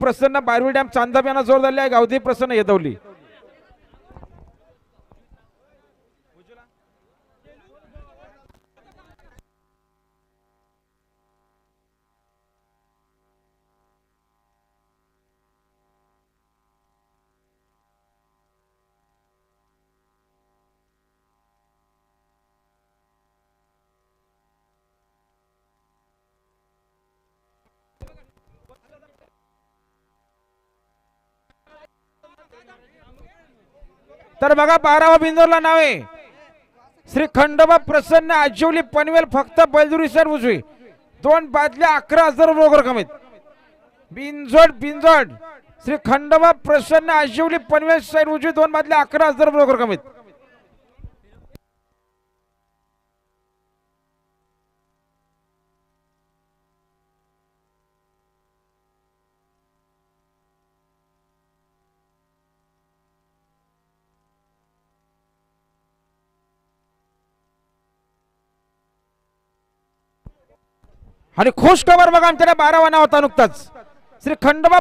प्रसन्न Barvi dam चांदाप यांना जोर दिले आहे. गावदेवी प्रसन्न येदवली. तर बघा 12वा बिंदूला नाव आहे श्री खंडोबा प्रसन्न आजिवली पनवेल. फक्त बैलदुरी सर उजवी 2 बादल्या 11,000 रोगर कमीत. बिनजोड श्री खंडोबा प्रसन्न आजिवली पनवेल सर उजवी 2 बादल्या 11,000 रोगर कमीत. आणि खुश खबर बघा आमच्याकडे 12वा नाव होता नुकताच श्री खंडोबा